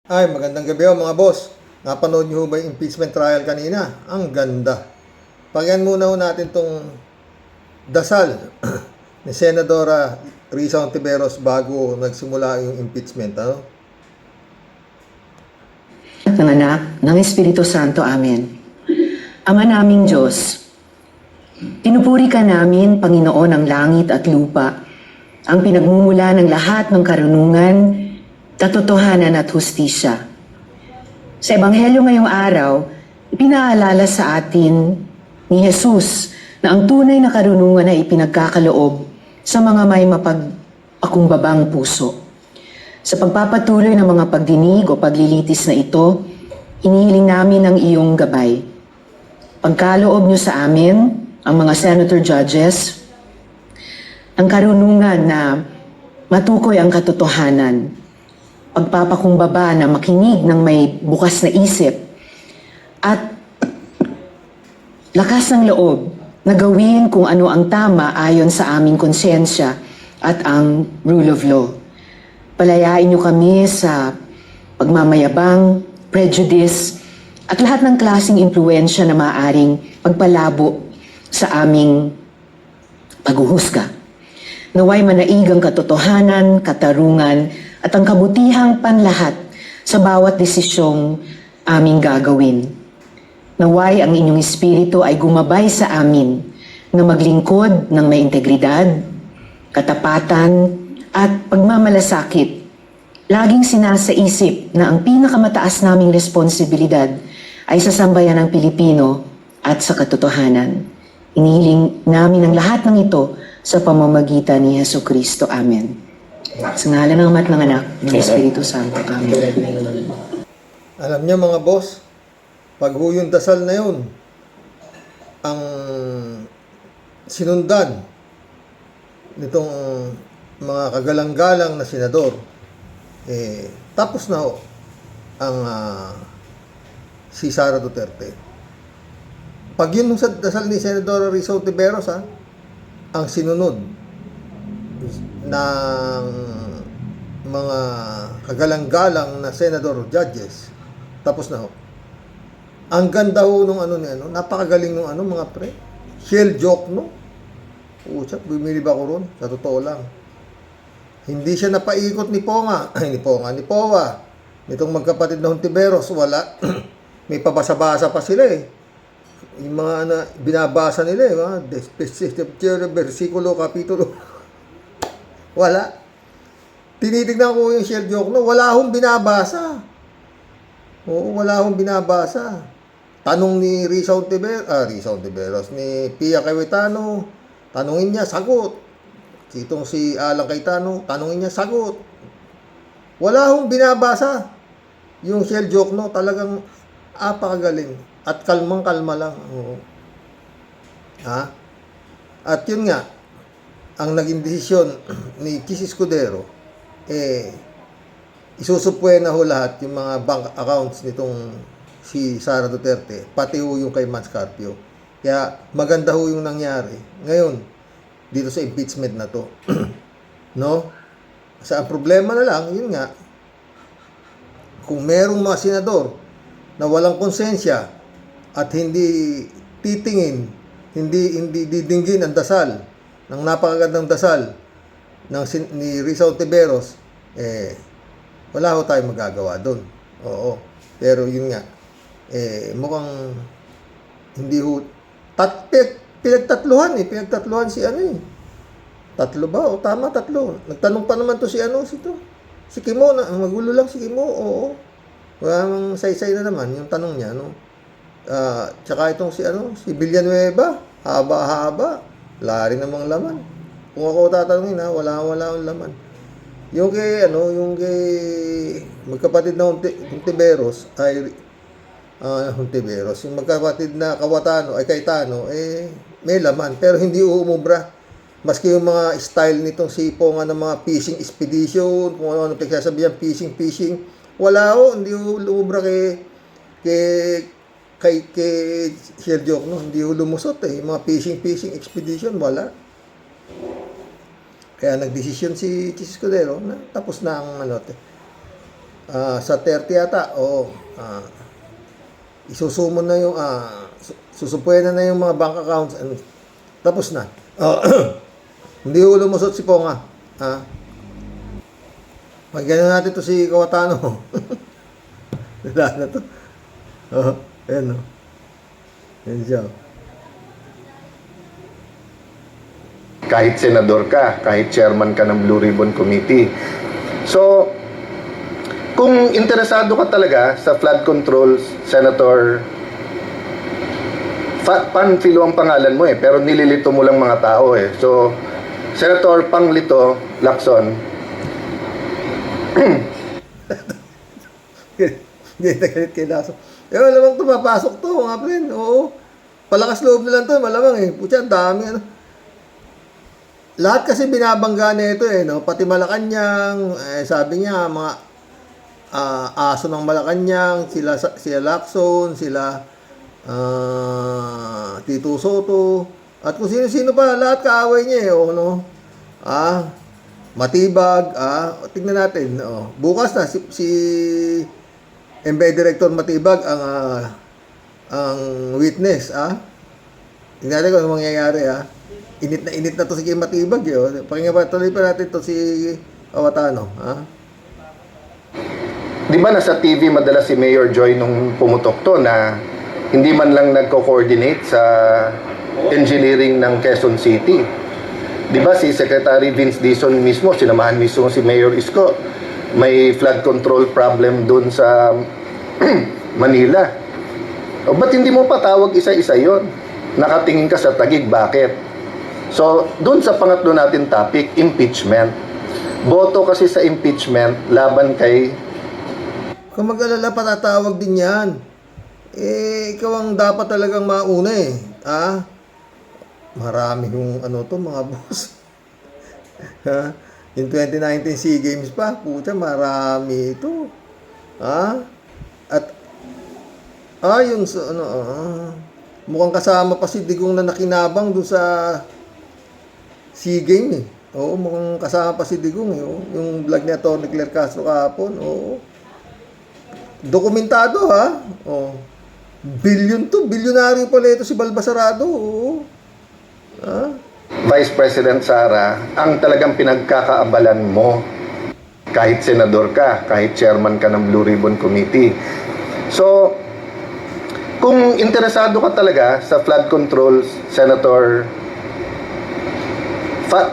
Ay, magandang gabi mga boss. Napanood niyo ba yung impeachment trial kanina? Ang ganda. Pakinggan muna natin tong dasal ni Senadora Risa Hontiveros bago nagsimula yung impeachment. Ano? Ng Anak, ng Espiritu Santo. Amen. Ama naming Diyos, pinupuri ka namin, Panginoon ng langit at lupa, ang pinagmumula ng lahat ng karunungan, katotohanan at hustisya. Sa Ebanghelyo ngayong araw, ipinaalala sa atin ni Jesus na ang tunay na karunungan ay ipinagkakaloob sa mga may mapag-akumbabang puso. Sa pagpapatuloy ng mga pagdinig o paglilitis na ito, inihiling namin ang iyong gabay. Pagkaloob niyo sa amin, ang mga senator judges, ang karunungan na matukoy ang katotohanan, pagpapakumbaba na makinig ng may bukas na isip, at lakas ng loob na gawin kung ano ang tama ayon sa aming konsensya at ang rule of law. Palayain niyo kami sa pagmamayabang, prejudice, at lahat ng klaseng impluensya na maaaring pagpalabo sa aming paghuhusga. Naway manaig ang katotohanan, katarungan, at ang kabutihang panlahat sa bawat desisyong aming gagawin. Naway ang inyong espiritu ay gumabay sa amin na maglingkod ng may integridad, katapatan, at pagmamalasakit. Laging sinasaisip na ang pinakamataas naming responsibilidad ay sa sambayan ng Pilipino at sa katotohanan. Inihiling namin ang lahat ng ito sa pamamagitan ni Jesucristo. Amen. Sa ngalan ng Ama at ng Anak, ng Espiritu Santo. Amen. Alam niyo mga boss, pag yung dasal na yun, ang sinundan nitong mga kagalang-galang na senador, tapos na ho ang si Sara Duterte. Pag yun sa dasal ni Senadora Risa Hontiveros, ang sinunod ng mga kagalang-galang na senador judges, tapos na ho. Ang ganda ho nung napakagaling nung mga pre. Shell joke, no? Usap, bumilib ako ron, sa totoo lang. Hindi siya napaikot ni Powa. Nitong magkapatid na Hontiveros, wala. May pabasa-basa pa sila eh. Yung mga binabasa nila eh, versikulo, kapitulo. Wala. Tinitignan ko yung shell joke, no? Wala akong binabasa. Oo, wala akong binabasa. Tanong ni Risa Hontiveros, ni Pia Cayetano, tanungin niya, sagot. Itong si Alan Cayetano, tanungin niya, sagot. Wala akong binabasa. Yung shell joke, no, talagang apakagaling. At kalmang-kalma lang. Oo. At yun nga, ang naging desisyon ni Chis Escudero, isusupwe na ho lahat yung mga bank accounts nitong si Sara Duterte, pati ho yung kay Mans Carpio. Kaya maganda ho yung nangyari. Ngayon, dito sa impeachment na to. No? Sa ang problema na lang, yun nga, kung merong mga senador na walang konsensya at hindi titingin, hindi didinggin ang dasal, ng napakagandang dasal ni Risa Hontiveros, wala ho tayong magagawa doon. Oo. Pero yun nga, mukhang hindi ho, pinagtatluhan si tatlo ba? O tama, tatlo. Nagtanong pa naman to si Kimo, magulo lang si Kimo, oo. Walang saysay na naman yung tanong niya, no? Tsaka itong si Villanueva, haba-haba, wala rin namang laman. Kung ako tatanungin, wala akong laman. Yung kay magkapatid na Hontiveros yung magkapatid na Cayetano, may laman, pero hindi umubra. Maski yung mga style nitong sipo ng mga fishing expedition, kung ano pinagsasabihan, fishing, wala hindi umubra kay Sergio, no? Hindi lumusot yung mga fishing expedition, wala. Kaya nagdesisyon si Chis Escudero na tapos na ang sa 30 yata, o isusumon na yung, susupuyan na yung mga bank accounts, tapos na. Hindi ho lumusot si Ponga. Pagyan natin to si Kawatano. Wala na to. Ayan o. Ayan siya. Kahit senador ka, kahit chairman ka ng Blue Ribbon Committee. So, kung interesado ka talaga sa flood control, Senator, Panfilo ang pangalan mo pero nililito mo lang mga tao So, Senator Panglito Lacson, Hindi galit kay Lasso. Malamang tumapasok to, mga friend. Oo. Palakas loob na lang to, malamang Putya, ang dami, Lahat kasi binabangga na ito, no? Pati Malacanang, sabi niya, mga aso ng Malacanang, sila Lacson, sila Tito Soto, at kung sino-sino pa, lahat kaaway niya, no? Matibag, tingnan natin, bukas na, si MBI Director Matibag ang witness, tingnan natin kung ano mangyayari, Init na to si Kim Matibag, Pakinggan pa, tuloy pa natin to si Kawatano, di ba nasa TV madalas si Mayor Joy nung pumutok to na hindi man lang nagko-coordinate sa engineering ng Quezon City? Di ba si Secretary Vince Dizon mismo, sinamahan mismo si Mayor Isko, may flood control problem dun sa Manila. O ba't hindi mo patawag isa-isa yon? Nakatingin ka sa Taguig, bakit? So, dun sa pangatlo natin topic, impeachment. Boto kasi sa impeachment laban kay... Kung mag-alala, patatawag din yan. Ikaw ang dapat talagang mauna, Marami yung mga boss. Yung 2019 SEA Games pa, puta, marami ito. At, yung, mukhang kasama pa si Digong na nakinabang doon sa SEA Games, Oo, mukhang kasama pa si Digong, Yung vlog ni Atty. Claire Castro kahapon, Dokumentado, Bilyonaryo pala ito si Balbasarado, Vice President Sara, ang talagang pinagkakaabalan mo kahit senador ka, kahit chairman ka ng Blue Ribbon Committee. So, kung interesado ka talaga sa flood control, Senator,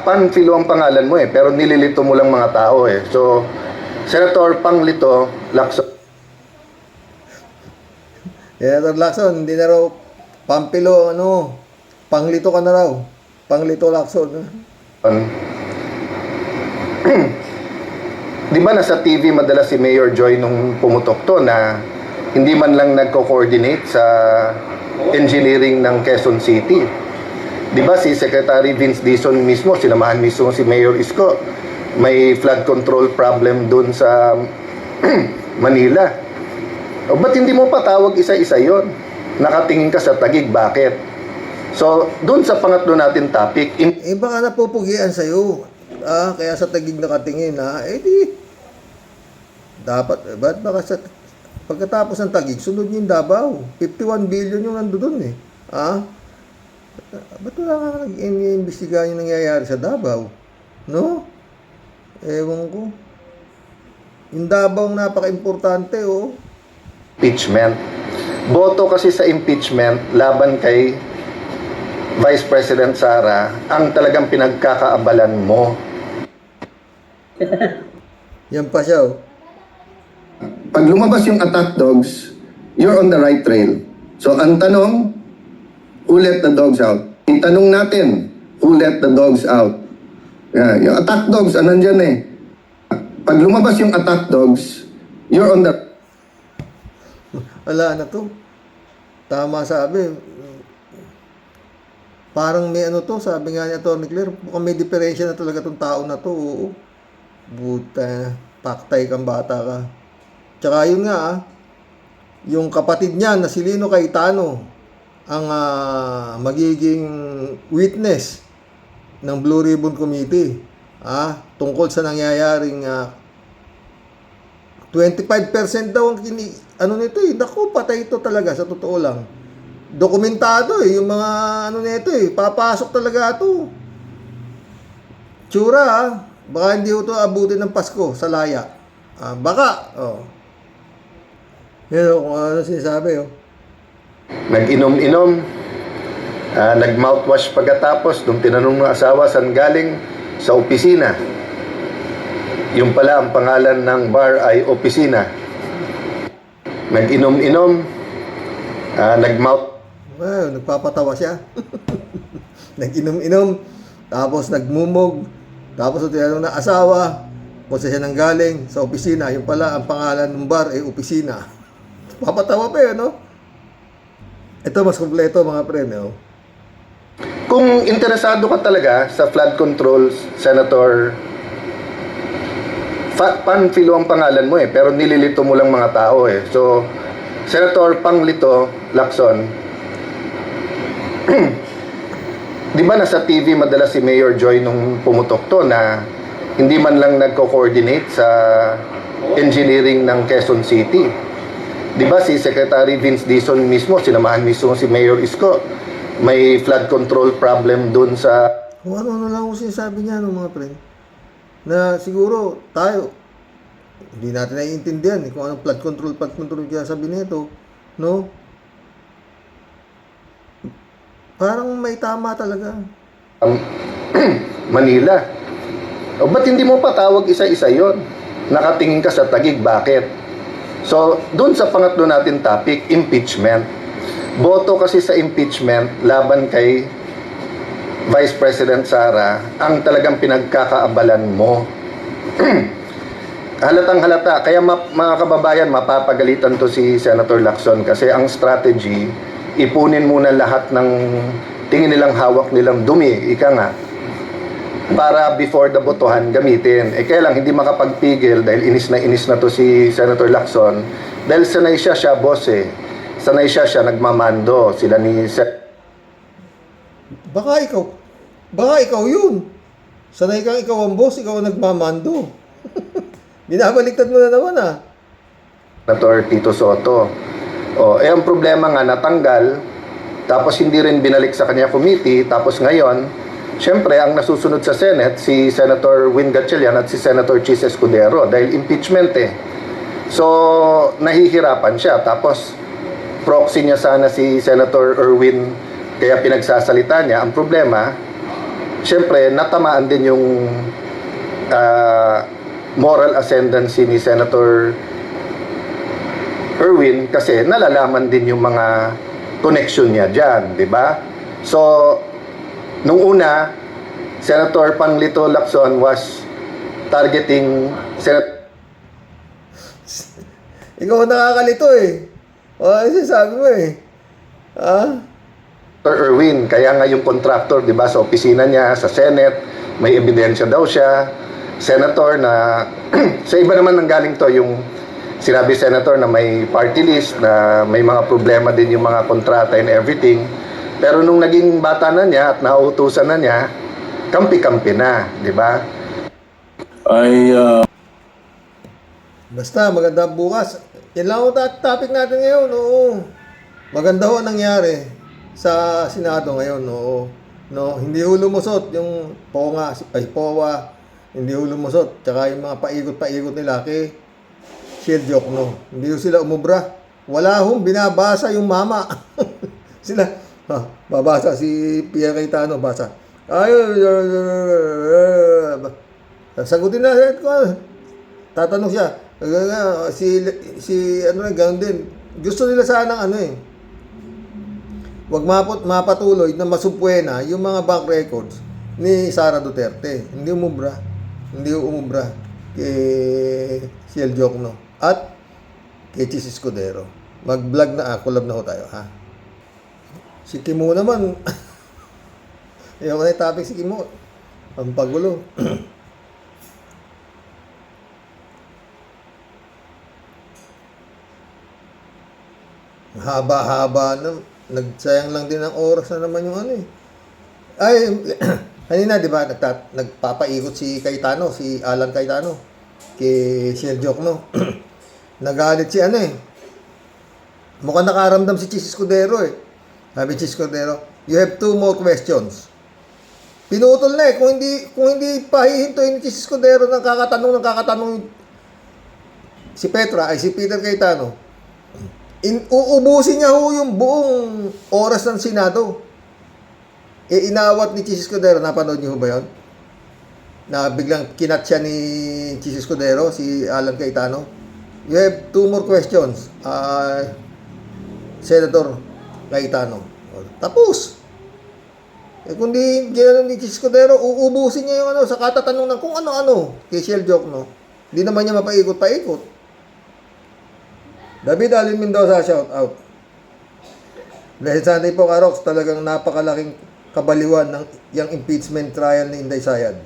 Panfilo ang pangalan mo pero nililito mo lang mga tao So, Senator Panglito Lacson. Senator Lacson, hindi na raw Pampilo, Panglito ka na raw. Panglito Lacson. Di ba nasa TV madalas si Mayor Joy nung pumutok to na hindi man lang nagko-coordinate sa engineering ng Quezon City? Di ba si Secretary Vince Dizon mismo, sinamahan mismo si Mayor Isko, may flood control problem dun sa Manila. O ba't hindi mo patawag isa-isa yon? Nakatingin ka sa Taguig, bakit? So, dun sa pangatlo natin topic, Baka napupugian sa'yo. Kaya sa Taguig nakatingin, di, dapat, ba't baka pagkatapos ng Taguig, sunod yung Davao. 51 billion yung nandoon, Ba't wala nga nag-iimbestiga yung nangyayari sa Davao? No? Ewan ko. Yung Davao ang napaka-importante, impeachment. Boto kasi sa impeachment laban kay Vice President Sara ang talagang pinagkakaabalan mo. Yan pa siya, Pag lumabas yung attack dogs, you're on the right trail. So ang tanong, who let the dogs out? Yung tanong natin, who let the dogs out? Yung attack dogs, nandyan Pag lumabas yung attack dogs, you're on the... Wala na to. Tama sabi. Parang may sabi nga ni Atty. Claire, mukhang may diferensya na talaga tong tao na to. Buta, paktay kang bata ka. Tsaka yun nga, yung kapatid niya na si Lino Cayetano ang magiging witness ng Blue Ribbon Committee tungkol sa nangyayaring 25% daw ang ano nito eh. Naku, patay ito talaga sa totoo lang. Dokumentado eh, yung mga ano nito eh, papasok talaga ito. Tsura ah, baka hindi ito abutin ng Pasko sa laya. Baka, oh. Yan kung ano sinasabi oh. Nag-inom-inom, nag-mouthwash pagkatapos, nung tinanong ng asawa saan galing, sa opisina. Yung pala ang pangalan ng bar ay opisina. Nag-inom-inom, nag-mouth Well, nagpapatawa siya. Nag-inom-inom, tapos nagmumog, tapos tinanong ng asawa kung saan siya nanggaling sa opisina. Yung pala ang pangalan ng bar ay opisina. Papatawa pa yun, no? Ito mas kompleto mga pre, no? Kung interesado ka talaga sa flood control, Senator, Panfilo ang pangalan mo eh, pero nililito mo lang mga tao eh. So, Senator Panglito Lacson, di ba nasa TV madalas si Mayor Joy nung pumutok to na hindi man lang nagko-coordinate sa engineering ng Quezon City. Di ba si Secretary Vince Dizon mismo, sinamahan mismo si Mayor Isko, may flood control problem dun sa Kung ano lang kung sinasabi niya, no, mga pre, na siguro tayo, hindi natin naiintindihan kung anong flood control kaya sabi nito, no? Parang may tama talaga. Manila. O ba't hindi mo patawag isa-isa yon? Nakatingin ka sa Taguig, bakit? So, dun sa pangatlo natin topic, impeachment. Boto kasi sa impeachment laban kay Vice President Sara ang talagang pinagkakaabalan mo. Halatang halata. Kaya mga kababayan, mapapagalitan to si Senator Lacson kasi ang strategy, ipunin muna lahat ng tingin nilang hawak nilang dumi, ika nga, para before the botohan gamitin. Kaya lang hindi makapagpigil dahil inis na to si Senator Lacson dahil sanay siya boss eh. Sanay siya nagmamando. Sila ni Baka ikaw yun. Sanay kang ikaw ang boss, ikaw ang nagmamando. Binabaliktad mo na naman ah. Senator Tito Soto. Ang problema nga natanggal, tapos hindi rin binalik sa kanya committee, tapos ngayon, syempre ang nasusunod sa Senate, si Senator Win Gatchalian at si Senator Chis Escudero dahil impeachment eh. So, nahihirapan siya. Tapos, proxy niya sana si Senator Erwin, kaya pinagsasalita niya. Ang problema, syempre, natamaan din yung moral ascendancy ni Senator Erwin kasi nalalaman din yung mga connection niya dyan, di ba? So, nung una, Senator Panglito Lacson was targeting Ikaw ang nakakalito eh. Sabi mo eh. Senator Erwin, kaya nga yung contractor, di ba, sa opisina niya, sa Senate, may ebidensya daw siya. Senator na, sa iba naman nanggaling to, yung sinabi Senator na may party list, na may mga problema din yung mga kontrata and everything. Pero nung naging bata na niya at nauutusan na niya, kampi-kampi na, di ba? Basta, maganda bukas. Yan lang ang topic natin ngayon, oo. Maganda ho ang nangyari sa Senado ngayon, oo. No, hindi ho lumusot yung POWA, hindi ho lumusot. Tsaka yung mga paikot-paikot nila kay Shell Joke, no. Hindi ho sila umubra. Wala hong binabasa yung mama. Sila, babasa si Pia Cayetano, basa. Sagutin na, tatanong siya. Si ano na, ganoon din. Gusto nila sana wag mapatuloy na masupwena yung mga bank records ni Sara Duterte. Hindi umubra kay Shell Jokno at kay Chis Escudero. Mag-vlog na collab na ho tayo, ha? Si Kimo naman. Ayoko na yung topic si Kimo. Ang pagulo. Haba-haba na. Nagsayang lang din ng oras na naman yung ano eh. Ay, kanina, di ba, nagpapaikot si Cayetano, si Alan Cayetano, kay Shell Jokno. Nagalit si ano eh. Mukhang nakaramdam si Chis Escudero eh. Sabi Chis Escudero, you have 2 more questions. Pinutol na eh. Kung hindi pahihintuin ni Chis Escudero ng kakatanong si Petra ay si Peter Cayetano, uubusin niya ho yung buong oras ng Senado. Inawat ni Chis Escudero, napanood niyo ba yun? Na biglang kinat siya ni Chis Escudero, si Alan Cayetano. You have 2 more questions, Senator Cayetano. Tapos. Kung di gano'n ni Chis Escudero, uubusin niya yung sa katatanong ng kung ano-ano. Kay Shell Joke, no? Hindi naman niya mapaikot-paikot. David Alin Mendoza, shout out. Blessed Sunday po, Karox, talagang napakalaking kabaliwan ng yung impeachment trial ni Inday Sayad.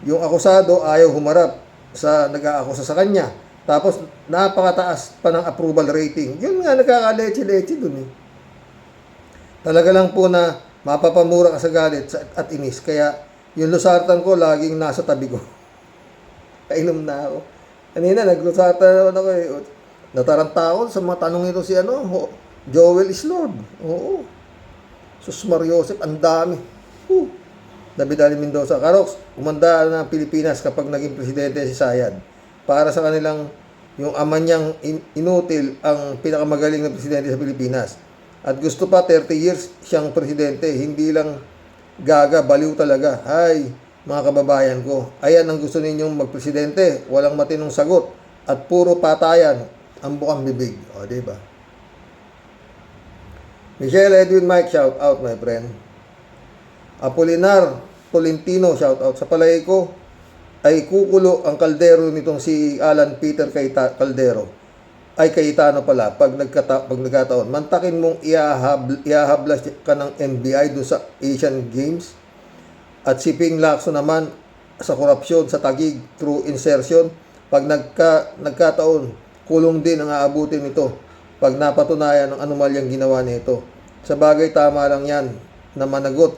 Yung akusado ayaw humarap sa nag-aakusa sa kanya. Tapos napakataas pa ng approval rating. Yun nga, nagkakaleche-leche dun eh. Talaga lang po na mapapamura ka sa galit at inis. Kaya yung lusartan ko laging nasa tabi ko. Kainom na ako. Kanina naglusartan ako eh. Nataranta ako sa mga tanong ito si Joel Islord. Oo. Sus Mariosep, ang dami. David Ali Mendoza, Karox, umanda ng Pilipinas kapag naging presidente si Sayad. Para sa kanilang, yung ama niyang inutil ang pinakamagaling na presidente sa Pilipinas. At gusto pa 30 years siyang presidente, hindi lang gaga, baliw talaga. Hay, mga kababayan ko, ayan ang gusto ninyong magpresidente, walang matinong sagot at puro patayan ang bukang bibig. O, diba? Michelle Edwin Mike, shout out my friend. Apolinar Tolentino, shout out. Sa palagay ko ay kukulo ang kaldero nitong si Alan Peter Caldero. Ay Cayetano pala pag nagkataon. Mantakin mong ihahablas ka ng NBI doon sa Asian Games. At si Ping Lacson naman sa korupsyon sa Taguig through insertion. Pag nagkataon, kulong din ang aabutin nito pag napatunayan ng anomalyang ginawa nito. Sa bagay, tama lang yan na managot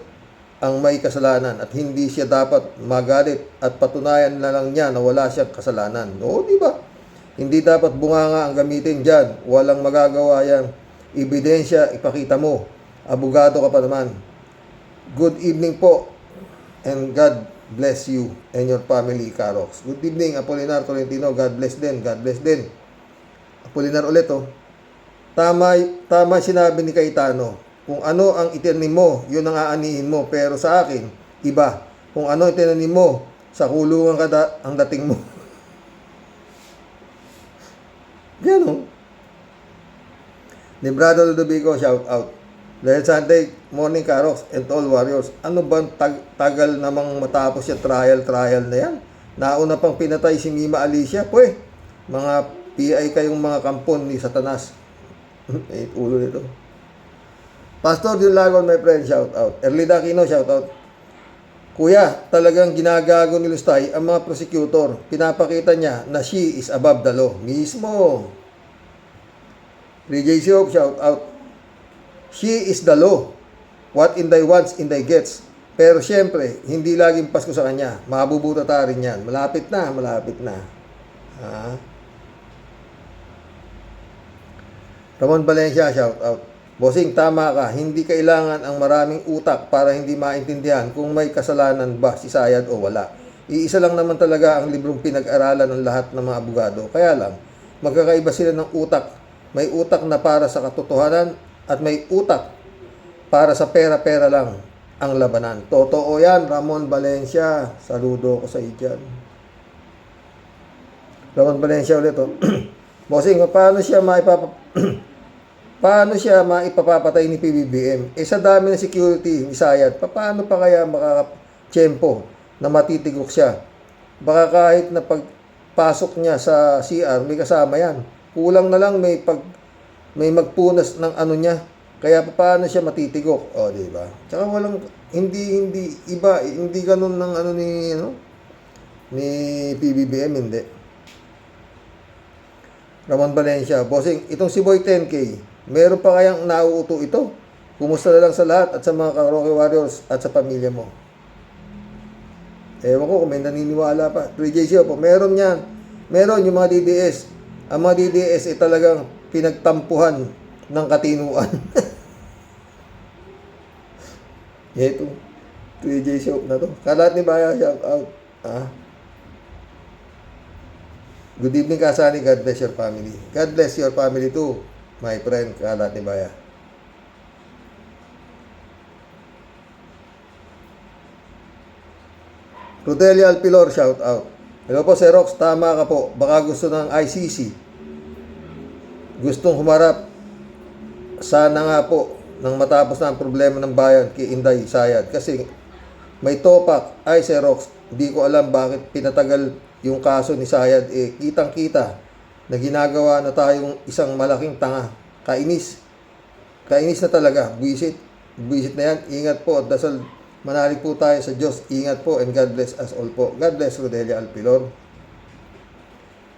ang may kasalanan at hindi siya dapat magalit at patunayan na lang niya na wala siyang kasalanan. Oo, di ba? Hindi dapat bunganga ang gamitin dyan. Walang magagawa yan. Ebidensya, ipakita mo. Abogado ka pa naman. Good evening po and God bless you and your family, Karox. Good evening, Apolinar Tolentino. God bless din. God bless din. Apolinar ulit, oh. Tama sinabi ni Cayetano. Kung ano ang itinanim mo, yun ang aanihin mo. Pero sa akin, iba. Kung ano ang itinanim mo, sa kulungan ka ang dating mo. Gano'n. Librado Ludovico, shout out. Dahil Sunday morning, Karox, and all warriors. Ano ba tagal namang matapos yung trial na yan? Nauna pang pinatay si Mima Alicia. Pweh, mga PI kayong mga kampon ni Satanas. Ulo nito. Pastor Dilagon, my friend, shout out. Erlida Aquino, shout out. Kuya, talagang ginagago ni Lustay ang mga prosecutor. Pinapakita niya na she is above the law. Mismo. J. Siop, shout out. She is the law. What Inday wants, Inday gets. Pero syempre, hindi laging pasko sa kanya. Mabubuta rin yan. Malapit na, malapit na. Ramon Valencia, shout out. Bossing, tama ka. Hindi kailangan ang maraming utak para hindi maintindihan kung may kasalanan ba si Sayad o wala. Iisa lang naman talaga ang librong pinag-aralan ng lahat ng mga abogado. Kaya lang, magkakaiba sila ng utak. May utak na para sa katotohanan at may utak para sa pera-pera lang ang labanan. Totoo yan, Ramon Valencia. Saludo ko sa iyo dyan. Ramon Valencia ulit, oh. Bossing, paano siya maipapapatay ni PBBM? Sa dami ng security ni Sayad, paano pa kaya makakatsyempo na matitigok siya? Baka kahit na pagpasok niya sa CR, may kasama yan. Kulang na lang may magpunas ng ano niya. Kaya paano siya matitigok? O, di ba? Tsaka walang, hindi ganun ng ni PBBM, hindi. Ramon Valencia, bossing, itong si Boy 10K, meron pa kayang nauuto ito? Kumusta na lang sa lahat at sa mga Karoke Warriors at sa pamilya mo? Ewan ko kung may naniniwala pa. 3JC po, meron yan. Meron yung mga DDS. Ang mga DDS ay talagang pinagtampuhan ng katinuan. Ito, 3J Shop na to. Kalat ni Baya, shout out. Good evening, Kasani. God bless your family. God bless your family too, my friend, Kalat ni Baya. Rodelio Alpilor, shout out. Hello po, Sir Rox. Tama ka po. Baka gusto ng ICC. Gustong humarap. Sana nga po nang matapos na ang problema ng bayan kay Inday Sayad. Kasi may topak. Ay, Sir Rox, di ko alam bakit pinatagal yung kaso ni Sayad. Kitang-kita na ginagawa na tayong isang malaking tanga. Kainis. Kainis na talaga. Buisit. Buisit na yan. Ingat po at dasal. Manalig po tayo sa Diyos. Ingat po and God bless us all po. God bless Rodelia Alpilor.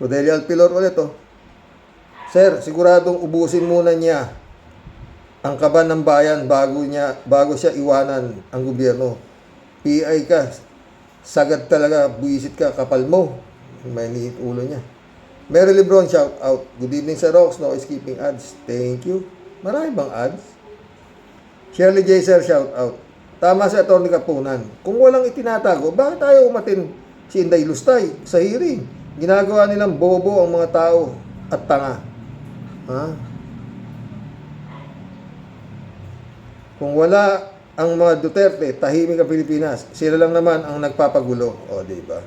Rodelia Alpilor ulit oh. Sir, siguradong ubusin muna niya ang kaban ng bayan bago siya iwanan ang gobyerno. PI ka. Sagad talaga. Buisit ka. Kapal mo. May liit ulo niya. Mary Lebron, shout out. Good evening, Sir Rox. No skipping ads. Thank you. Marami bang ads? Shirley J. Sir, shout out. Tama si Atty. Kapunan. Kung walang itinatago, bakit tayo umatin si Inday Lustay sa hearing? Ginagawa nilang bobo ang mga tao at tanga. Ha? Kung wala ang mga Duterte, tahimik ang Pilipinas. Sila lang naman ang nagpapagulo. O, diba?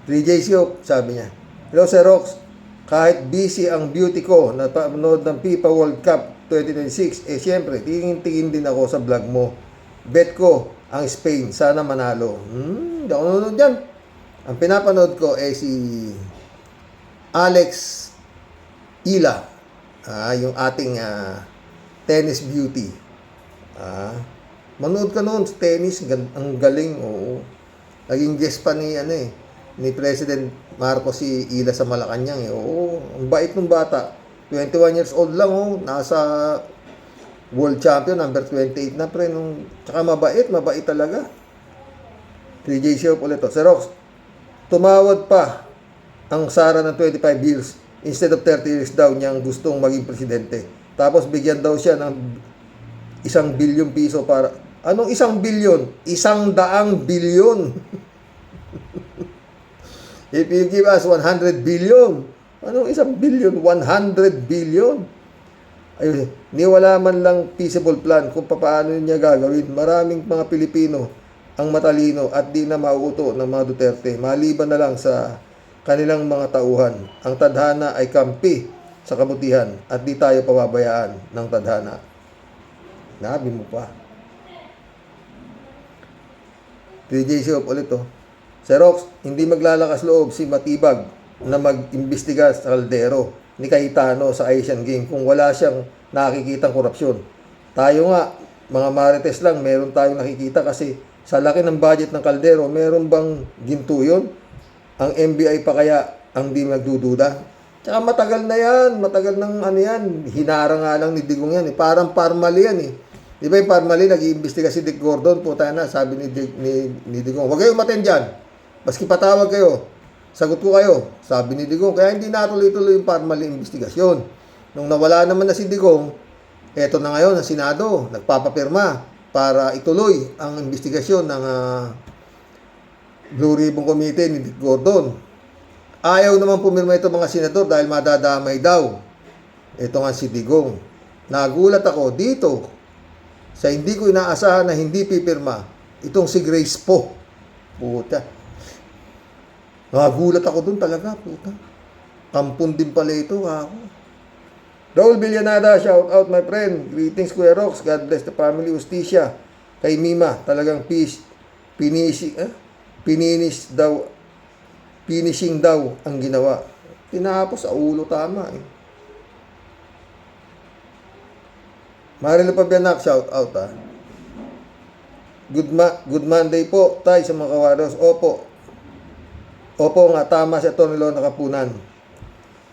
3J Siop, sabi niya. Hello, Sir Rox. Kahit busy ang beauty ko na panood ng FIFA World Cup 2026, syempre, tingin-tingin din ako sa vlog mo. Bet ko ang Spain, sana manalo. Hindi ako nanonood dyan. Ang pinapanood ko si Alex Ila, yung ating tennis beauty. Manood ka noon sa tennis, ang galing, oo. Naging guest pa ni President Marcos si Ila sa Malacanang, oo. Ang bait ng bata. 21 years old lang, nasa world champion, number 28 na pre. Tsaka mabait talaga. 3J Show ulit to. Sir Rox, tumawad pa ang Sara ng 25 years instead of 30 years daw niyang gustong maging presidente. Tapos bigyan daw siya ng 1 billion piso para... Anong 1 billion? 100 billion. If you give us 100 billion, anong 1 billion? 100 billion. Ayun, niwala man lang feasible plan kung paano niya gagawin. Maraming mga Pilipino ang matalino at di na mauuto ng mga Duterte. Maliban na lang sa kanilang mga tauhan. Ang tadhana ay kampi sa kabutihan at di tayo pababayaan ng tadhana. Nabi mo pa. 3J Shop ulit to. Sir Rox, hindi maglalakas loob si Matibag na mag-imbestiga sa kaldero ni Cayetano sa Asian Game kung wala siyang nakikitang korupsyon. Tayo nga, mga marites lang, meron tayong nakikita kasi sa laki ng budget ng kaldero, meron bang ginto yun? Ang NBI pa kaya ang di nagdududa? Tsaka matagal na yan, matagal ng yan, hinara nga lang ni Digong yan, parang Parmali yan Di ba yung Parmali, nag-iimbestiga si Dick Gordon, puta na, sabi ni Digong, huwag kayo umaten dyan, maski patawag kayo, sagot ko kayo, sabi ni Digong, kaya hindi natuloy-tuloy yung Parmali investigasyon. Nung nawala naman na si Digong, eto na ngayon, ang Senado, nagpapapirma para ituloy ang investigasyon ng Blue Ribbon Committee ni Dick Gordon. Ayaw naman pumirma ito mga senador dahil madadamay daw. Ito nga si Digong. Nagulat ako dito sa hindi ko inaasahan na hindi pipirma itong si Grace Po. Puta. Nagulat ako dun talaga, puta. Kampon din pala ito, ako. Raul Villanada, shout out my friend. Greetings Kuya Rox. God bless the family. Justicia. Kay Mima, talagang finishing daw ang ginawa. Tinapos sa ulo, tama Marilo Pabianak, shout out Good Monday po tayo sa mga kawaros. Opo nga, tama si Atty. Lorna Kapunan.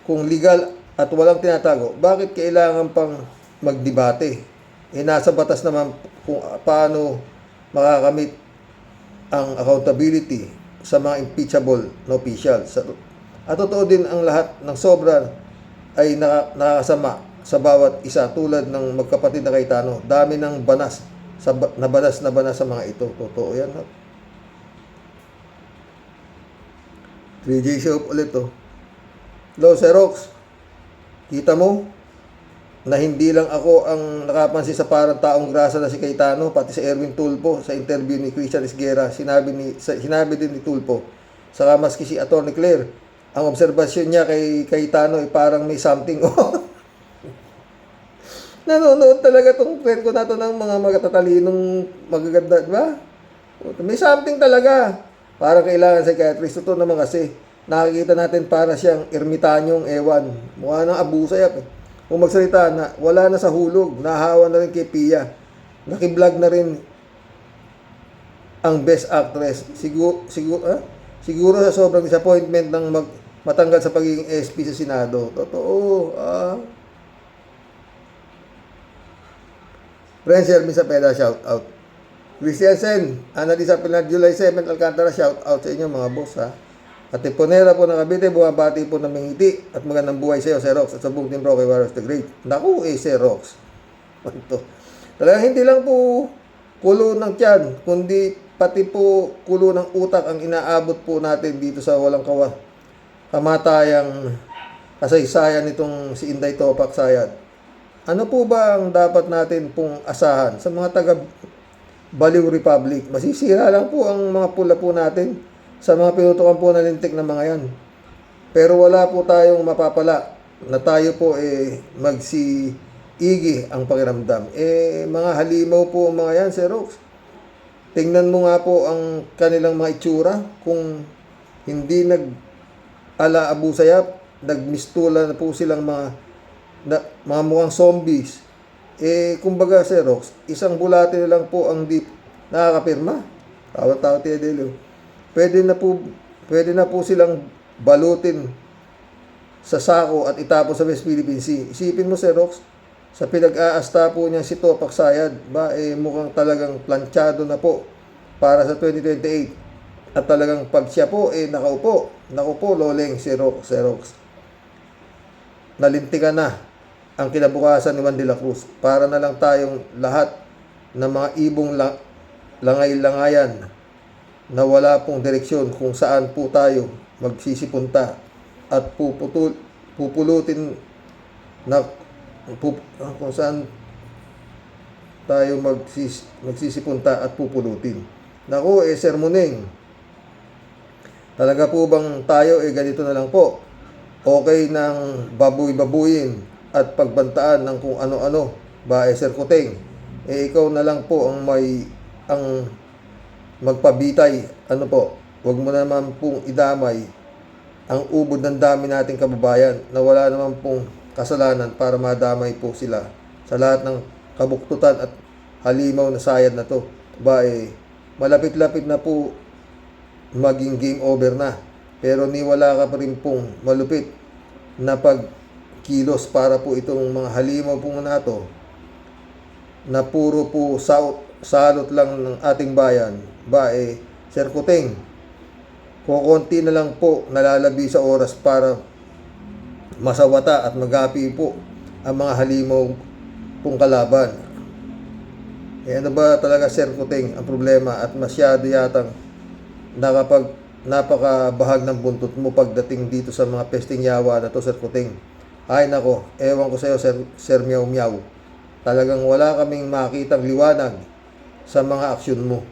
Kung legal at walang tinatago, bakit kailangan pang magdebate? Nasa batas naman kung paano makakamit ang accountability sa mga impeachable na official. At totoo din ang lahat ng sobra ay nakakasama sa bawat isa tulad ng magkapatid na Cayetano. Dami ng banas na banas sa mga ito. Totoo yan. 3J Shop ulit to. Hello, Sir Rox. Kita mo na hindi lang ako ang nakapansin sa parang taong grasa na si Cayetano, pati si Erwin Tulfo sa interview ni Christian Esguerra, sinabi din ni Tulfo. Saka maski si Atty. Claire, ang obserbasyon niya kay Cayetano ay parang may something. Nanonood talaga tong friend ko na to ng mga magtatalinong magaganda, di ba? May something talaga. Parang kailangan psychiatrist. Ito naman kasi, nakikita natin para siyang ermitanyong ewan. Mukha ng abusayap eh. Kung magsalita na, wala na sa hulog, nahawa na rin kay Pia. Nakiblog na rin ang best actress. Siguro sa sobrang disappointment ng matanggal sa pagiging SP sa Senado. Totoo. Friends, Hermin Sapeda, shout out. Christiansen, Annalisa Pilar, July 7, Alcantara, shout out sa inyo mga boss ha. At Tiponera po ng Cavite, bumabati po ng Mingiti at magandang buhay sa iyo, Sir Rox, at sa buong Team Rocky Warriors the Great. Naku, Sir Rox. Talagang hindi lang po kulo ng tiyan, kundi pati po kulo ng utak ang inaabot po natin dito sa walang kamatayang kasaysayan nitong si Inday Topak Sayad. Ano po ba ang dapat natin pong asahan sa mga taga Baliw Republic? Masisira lang po ang mga pula po natin sa mga pinutukan po na lintik na mga yan. Pero wala po tayong mapapala na tayo po magsiigi ang pakiramdam. Mga halimaw po ang mga yan, Sir Rox. Tingnan mo nga po ang kanilang mga itsura. Kung hindi nag-ala Abu Sayyaf, nagmistula na po silang mga mukhang zombies. Kumbaga, Sir Rox, isang bulate na lang po ang di nakakapirma. Tawat-tawat Delio. Pwede na po silang balutin sa sako at itapon sa West Philippine Sea. Isipin mo, Sir Rox, sa pinag-aasta po niya si Topak Sayad, mukhang talagang planchado na po para sa 2028. At talagang pag siya po, nakaupo, loleng, Sir Rox. Nalintikan na ang kinabukasan ni Juan de la Cruz. Para na lang tayong lahat ng mga ibong langay-langayan na wala pong direksyon kung saan po tayo magsisipunta at pupulutin na kung saan tayo magsisipunta at pupulutin. Naku, Sir Muneng, talaga po bang tayo ganito na lang po? Okay ng babuyin at pagbantaan ng kung ano-ano ba, Sir Kuteng? Ikaw na lang po ang magpabitay. Ano po, wag mo naman pong idamay ang ubod ng dami nating kababayan na wala naman pong kasalanan para madamay po sila sa lahat ng kabuktutan at halimaw na sayad na to. Malapit-lapit na po maging game over na, pero wala ka pa rin pong malupit na pagkilos para po itong mga halimaw po na to na puro po salot lang ng ating bayan. Sir Kuteng, kukunti na lang po nalalabi sa oras para masawata at magapi po ang mga halimaw pong kalaban. Ano ba talaga, Sir Kuteng, ang problema? At masyado yatang napakabahag ng buntot mo pagdating dito sa mga pesting yawa na to, Sir Kuteng. Ay nako, ewan ko sa iyo, Sir Miao Miao. Talagang wala kaming makitang liwanag sa mga aksyon mo.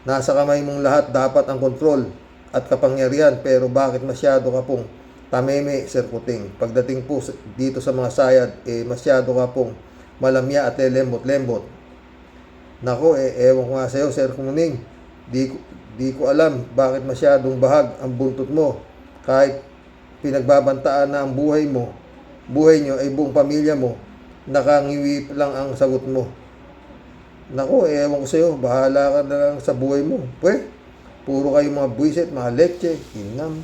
Nasa kamay mong lahat dapat ang kontrol at kapangyarihan, pero bakit masyado ka pong tameme, Sir Kuteng? Pagdating po dito sa mga sayad, masyado ka pong malamya at lembot-lembot. Nako, ewan ko nga sa iyo, Sir Kumuning. Di ko alam bakit masyadong bahag ang buntot mo. Kahit pinagbabantaan na ang buhay nyo ay buong pamilya mo, nakangiwi lang ang sagot mo. Nako, ewan ko sa iyo, bahala ka na lang sa buhay mo. Puro kayo mga buwisit, mga leche, hinam.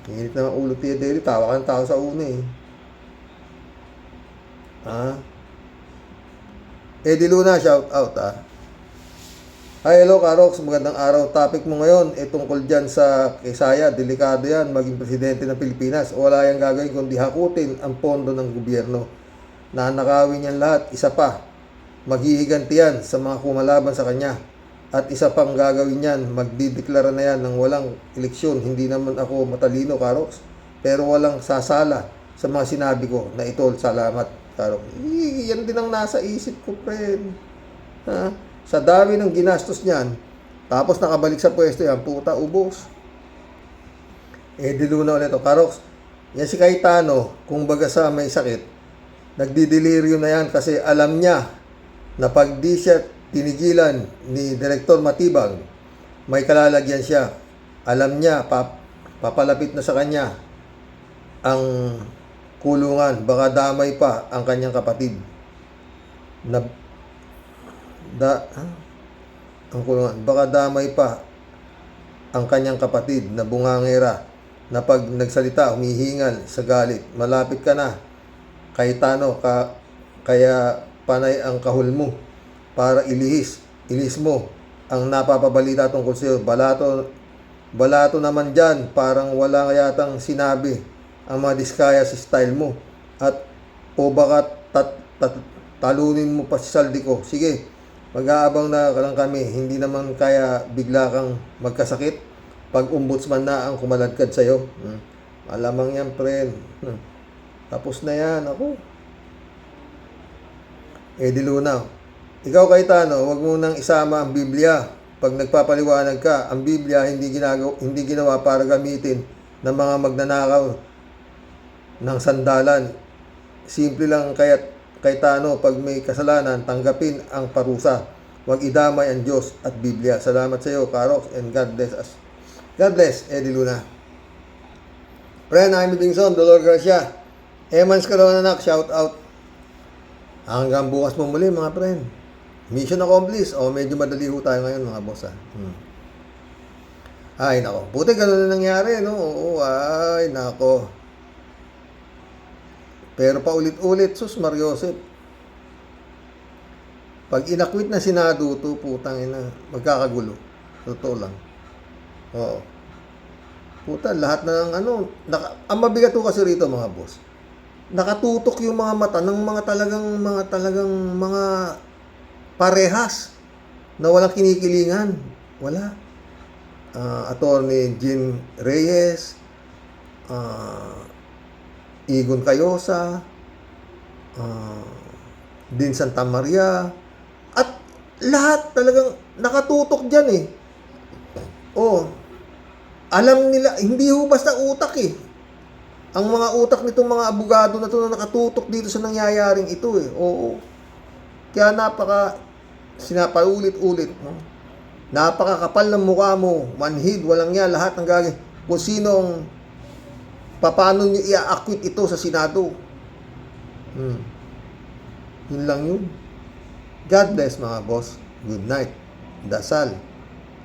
Hinit na ulo tiya deli, tawa ka ng tao sa una Eddie Luna, shout out Hi, hello Karox, magandang araw. Topic mo ngayon tungkol dyan sa Quezaya. Delikado yan, maging presidente ng Pilipinas. Wala yang gagawin kundi hakutin ang pondo ng gobyerno. Nanakawin yan lahat. Isa pa, maghihiganti yan sa mga kumalaban sa kanya. At isa pang gagawin yan, magdideklara na yan ng walang eleksyon. Hindi naman ako matalino, Karox, pero walang sasala sa mga sinabi ko na ito. Salamat, Karox. Yan din ang nasa isip ko, friend. Ha? Sa dami ng ginastos niyan, tapos nakabalik sa pwesto yan, puta, ubos. Di Luna ulit ito. Karox, yan si Cayetano, kung baga sa may sakit, nagdideliryo na yan kasi alam niya na pag di siya tinigilan ni Direktor Matibag, may kalalagyan siya. Alam niya, papalapit na sa kanya ang kulungan, baka damay pa ang kanyang kapatid. Ang kulungan, baka damay pa ang kanyang kapatid na bungangera na pag nagsalita, humihingal sa galit. Malapit ka na, Cayetano, kaya panay ang kahul mo para ilihis mo ang napapabalita tungkol sa iyo. Balato naman dyan, parang wala yatang sinabi ang mga diskaya sa style mo. At o baka talunin mo pa si Saldico. Sige, mag-aabang na lang kami. Hindi naman kaya bigla kang magkasakit pag ombudsman na ang kumaladkad sa'yo. Malamang yan, friend. Tapos na yan, ako. Di Luna, ikaw Cayetano, wag mo nang isama ang Biblia. Pag nagpapaliwanag ka, ang Biblia hindi ginawa para gamitin ng mga magnanakaw ng sandalan. Simple lang Cayetano, pag may kasalanan, tanggapin ang parusa. Huwag idamay ang Diyos at Biblia. Salamat sa iyo, Karox, and God bless us. God bless, Eddie Luna. Friend, I'm Bingson, Dolor Garcia. Emans Caronanak, shout out. Hanggang bukas mo muli, mga friend. Mission accomplished. Medyo madali ho tayo ngayon, mga boss. Ay, nako. Buti ganun na nangyari, no? Ay, nako. Pero paulit-ulit, sus Mariosep. Pag inakwit na Senado to, putang ina, magkakagulo. Totoo lang. Oo. Puta, lahat ng ang mabigat ko kasi rito, mga boss. Nakatutok yung mga mata ng mga talagang mga parehas na walang kinikilingan. Wala. Attorney Jean Reyes, Igon Cayosa, Din Santa Maria, at lahat talagang nakatutok dyan eh. Alam nila, hindi ho basta utak eh. Ang mga utak nitong mga abogado na to na nakatutok dito sa nangyayaring ito eh. Kaya sinapaulit-ulit, no? Napakakapal ng mukha mo, manhid, walang yan, lahat ng gagawin. Kung sinong paano nyo i-acquit ito sa Senado. Yun lang yun. God bless, mga boss. Good night. Dasal.